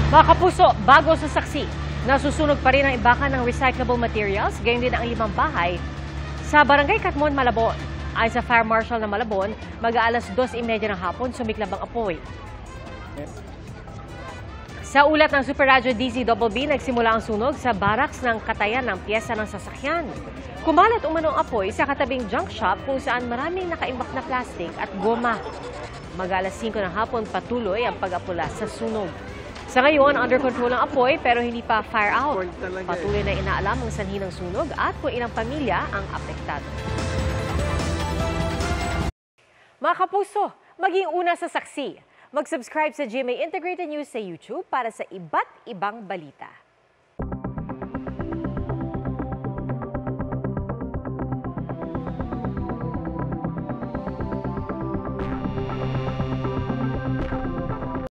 Mga kapuso, bago sa saksi, nasusunog pa rin ang ibakan ng recyclable materials, gayon din ang 5 bahay sa Barangay Catmon, Malabon. Ayon sa Fire Marshal ng Malabon, mag-aalas 2:30 ng hapon sumiklab ang apoy. Sa ulat ng Super Radyo DZBB, nagsimula ang sunog sa baraks ng katayan ng piyesa ng sasakyan. Kumalat umano ang apoy sa katabing junk shop kung saan maraming nakaimbak na plastik at goma. Mag-alas 5 ng hapon patuloy ang pag-apula sa sunog. Sa ngayon, under control ang apoy pero hindi pa fire out. Patuloy na inaalam ang sanhi ng sunog at kung ilang pamilya ang apektado. Mga kapuso, maging una sa saksi. Mag-subscribe sa GMA Integrated News sa YouTube para sa iba't ibang balita.